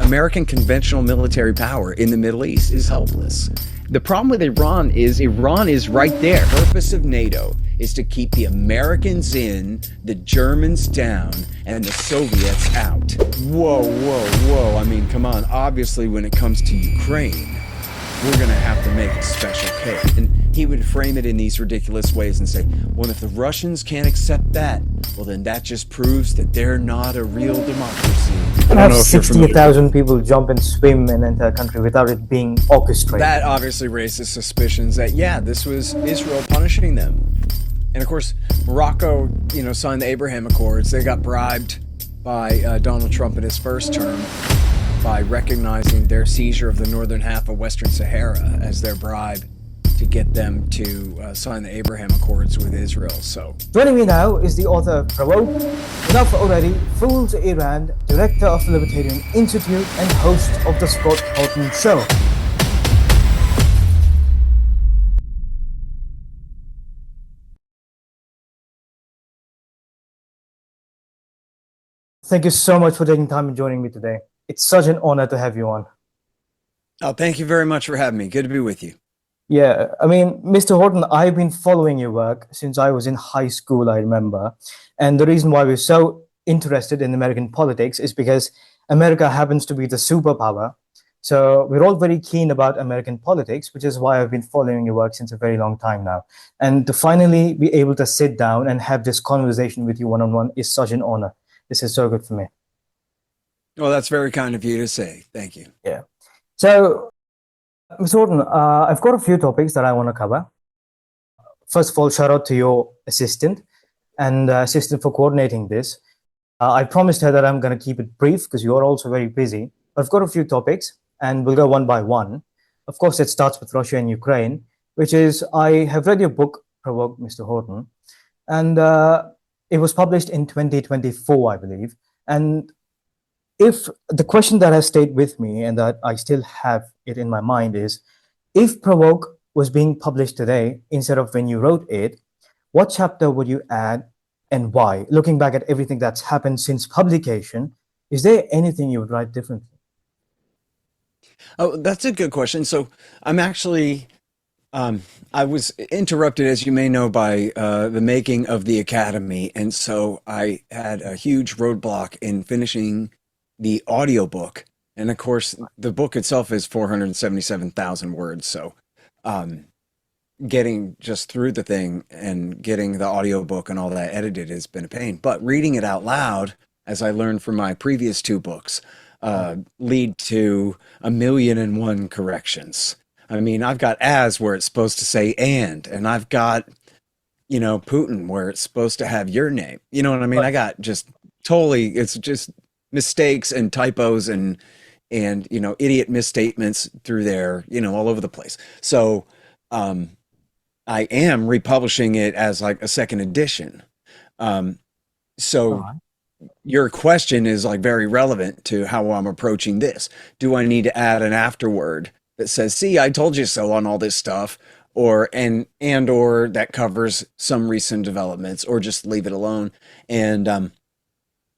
American conventional military power in the Middle East is helpless. The problem with Iran is right there. The purpose of NATO is to keep the Americans in, the Germans down, and the Soviets out. Whoa, whoa, whoa. I mean, come on. Obviously, when it comes to Ukraine, we're going to have to make a special case. And he would frame it in these ridiculous ways and say, well, if the Russians can't accept that, well, then that just proves that they're not a real democracy. And have 60,000 people jump and swim and enter a country without it being orchestrated. That obviously raises suspicions that, yeah, this was Israel punishing them. And of course, Morocco, signed the Abraham Accords. They got bribed by Donald Trump in his first term by recognizing their seizure of the northern half of Western Sahara as their bribe to get them to sign the Abraham Accords with Israel. So, joining me now is the author of Provoked, Enough Already, Fools Iran, director of the Libertarian Institute, and host of the Scott Horton Show. Thank you so much for taking time and joining me today. It's such an honor to have you on. Oh, thank you very much for having me. Good to be with you. Yeah, I mean, Mr. Horton, I've been following your work since I was in high school, I remember. And the reason why we're so interested in American politics is because America happens to be the superpower. So we're all very keen about American politics, which is why I've been following your work since a very long time now. And to finally be able to sit down and have this conversation with you one-on-one is such an honor. This is so good for me. Well, that's very kind of you to say. Thank you. Yeah. So, Mr. Horton, I've got a few topics that I want to cover. First of all, shout out to your assistant for coordinating this. I promised her that I'm going to keep it brief because you're also very busy. I've got a few topics and we'll go one by one. Of course, it starts with Russia and Ukraine, which is, I have read your book, Provoked, Mr. Horton, and it was published in 2024, I believe. And if the question that has stayed with me and that I still have it in my mind is, if Provoke was being published today instead of when you wrote it, what chapter would you add and why? Looking back at everything that's happened since publication, is there anything you would write differently? Oh, that's a good question. So I'm actually, I was interrupted, as you may know, by the making of the Academy. And so I had a huge roadblock in finishing the audiobook. And of course, the book itself is 477,000 words. So getting just through the thing and getting the audiobook and all that edited has been a pain. But reading it out loud, as I learned from my previous two books, lead to 1,000,001 corrections. I mean, I've got as where it's supposed to say and I've got, Putin where it's supposed to have your name. You know what I mean? I got just totally, it's just mistakes and typos and idiot misstatements through there, all over the place. So I am republishing it as like a second edition. So your question is like very relevant to how I'm approaching this. Do I need to add an afterword that says, see, I told you so on all this stuff, or that covers some recent developments, or just leave it alone? And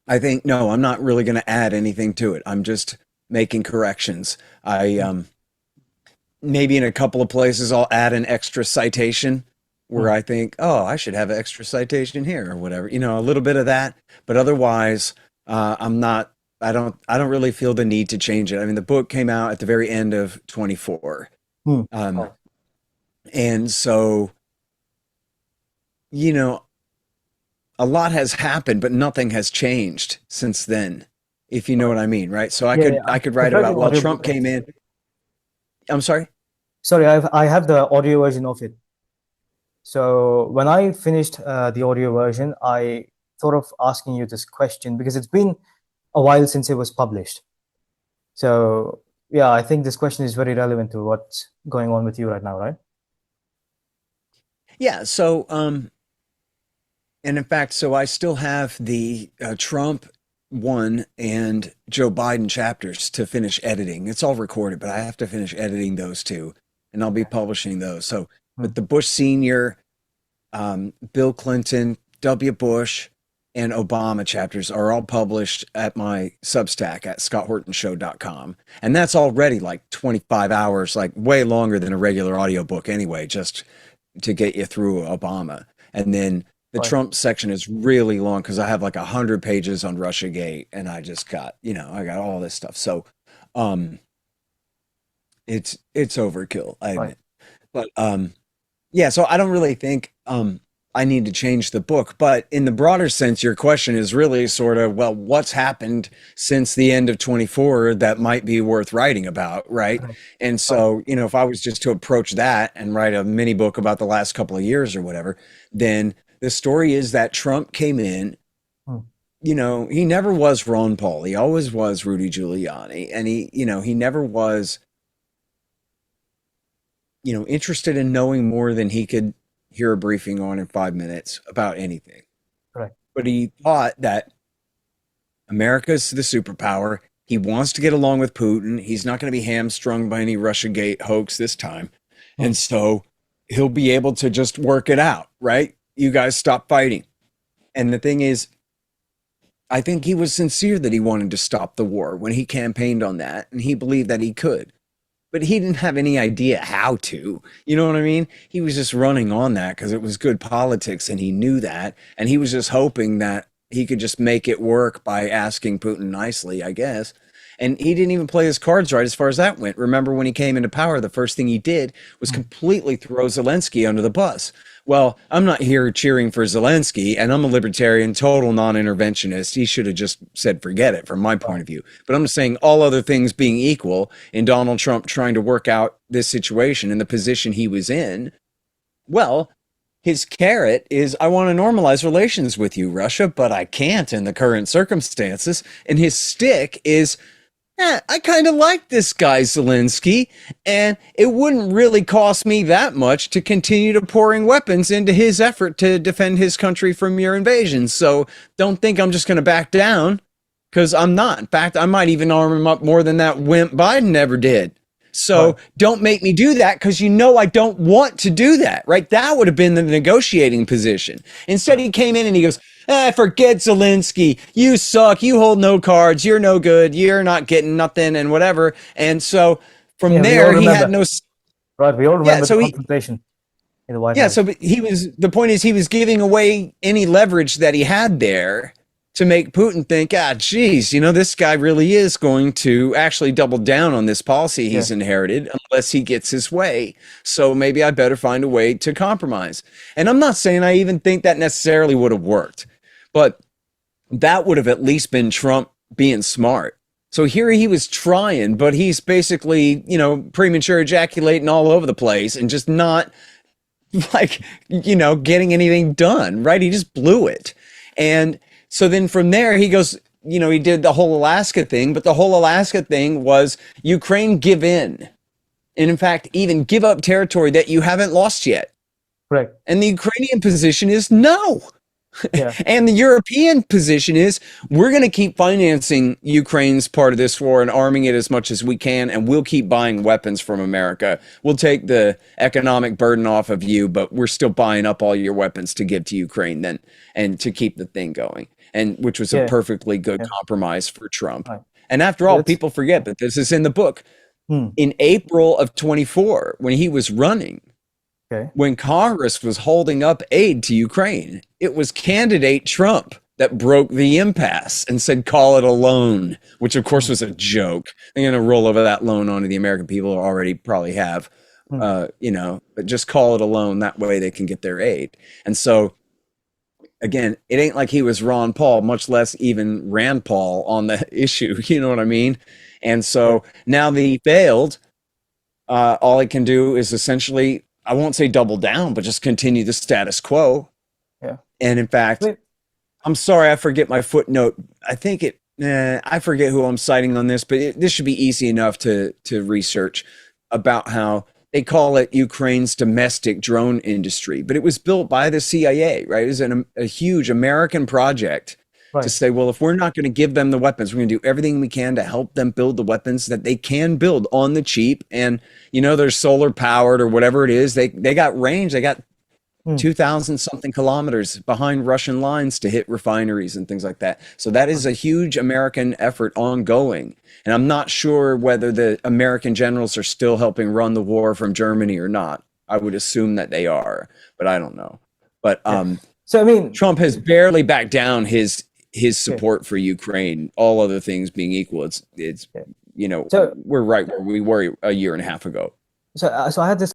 I think, no, I'm not really going to add anything to it. I'm just making corrections. Maybe in a couple of places I'll add an extra citation where I think, oh, I should have an extra citation here or whatever, a little bit of that. But otherwise, I don't really feel the need to change it. I mean, the book came out at the very end of 24. And so, a lot has happened, but nothing has changed since then, if you know what I mean, right? So I could write about, well, Trump came in. I'm sorry? Sorry, I have the audio version of it. So when I finished the audio version, I thought of asking you this question because it's been a while since it was published. So yeah, I think this question is very relevant to what's going on with you right now, right? Yeah. So, and in fact, so I still have the Trump 1 and Joe Biden chapters to finish editing. It's all recorded, but I have to finish editing those two, and I'll be publishing those. So, but the Bush Senior, Bill Clinton, W. Bush, and Obama chapters are all published at my Substack at scotthortonshow.com. And that's already like 25 hours, like way longer than a regular audiobook anyway, just to get you through Obama. And then the Right. Trump section is really long because I have like 100 pages on Russiagate, and I just got, I got all this stuff. So it's overkill, I Right. admit. But yeah, so I don't really think I need to change the book. But in the broader sense, your question is really sort of, well, what's happened since the end of 24 that might be worth writing about, right? Right. And so, if I was just to approach that and write a mini book about the last couple of years or whatever, then the story is that Trump came in, Hmm. he never was Ron Paul. He always was Rudy Giuliani. And he never was, interested in knowing more than he could hear a briefing on in 5 minutes about anything. Right. But he thought that America's the superpower. He wants to get along with Putin. He's not going to be hamstrung by any Russiagate hoax this time. And so he'll be able to just work it out, right? You guys stop fighting. And the thing is, I think he was sincere that he wanted to stop the war when he campaigned on that, and he believed that he could. But he didn't have any idea how to. You know what I mean? He was just running on that because it was good politics, and he knew that. And he was just hoping that he could just make it work by asking Putin nicely, I guess. And he didn't even play his cards right as far as that went. Remember, when he came into power, the first thing he did was completely throw Zelensky under the bus. Well, I'm not here cheering for Zelensky, and I'm a libertarian, total non-interventionist. He should have just said, forget it, from my point of view. But I'm just saying, all other things being equal, in Donald Trump trying to work out this situation and the position he was in, well, his carrot is, I want to normalize relations with you, Russia, but I can't in the current circumstances. And his stick is, I kind of like this guy Zelensky, and it wouldn't really cost me that much to continue to pouring weapons into his effort to defend his country from your invasion. So don't think I'm just going to back down, because I'm not. In fact, I might even arm him up more than that wimp Biden ever did. So don't make me do that, because I don't want to do that, right? That would have been the negotiating position. Instead, he came in and he goes, forget Zelensky. You suck. You hold no cards. You're no good. You're not getting nothing and whatever. And so from there, he had no... Right, we all remember so the confrontation in the White House. So the point is, he was giving away any leverage that he had there to make Putin think, geez, this guy really is going to actually double down on this policy he's inherited unless he gets his way. So maybe I better find a way to compromise. And I'm not saying I even think that necessarily would have worked, but that would have at least been Trump being smart. So here he was trying, but he's basically, premature ejaculating all over the place and just not getting anything done, right? He just blew it. And so then from there, he goes, he did the whole Alaska thing, but the whole Alaska thing was Ukraine give in. And in fact, even give up territory that you haven't lost yet. Right. And the Ukrainian position is no. Yeah. And the European position is, we're going to keep financing Ukraine's part of this war and arming it as much as we can, and we'll keep buying weapons from America. We'll take the economic burden off of you, but we're still buying up all your weapons to give to Ukraine then, and to keep the thing going. And which was a perfectly good compromise for Trump. Right. And after all, people forget that this is in the book. In April of 24, when he was running, when Congress was holding up aid to Ukraine, it was candidate Trump that broke the impasse and said, call it a loan, which of course was a joke. They're going to roll over that loan onto the American people who already probably have, but just call it a loan. That way they can get their aid. And so, again, it ain't like he was Ron Paul, much less even Rand Paul on the issue. You know what I mean? And so now that he failed, all he can do is essentially, I won't say double down, but just continue the status quo. Yeah. And in fact, I'm sorry, I forget my footnote. I think I forget who I'm citing on this, but this should be easy enough to research about how they call it Ukraine's domestic drone industry, but it was built by the CIA, right? It was a huge American project to say, well, if we're not going to give them the weapons, we're going to do everything we can to help them build the weapons that they can build on the cheap. And, they're solar powered or whatever it is. They got range. They got 2,000 something kilometers behind Russian lines to hit refineries and things like that. So that is a huge American effort ongoing. And I'm not sure whether the American generals are still helping run the war from Germany or not. I would assume that they are, but I don't know. But so I mean, Trump has barely backed down his support for Ukraine. All other things being equal, it's you know, So- we're right where we were a year and a half ago. so I had this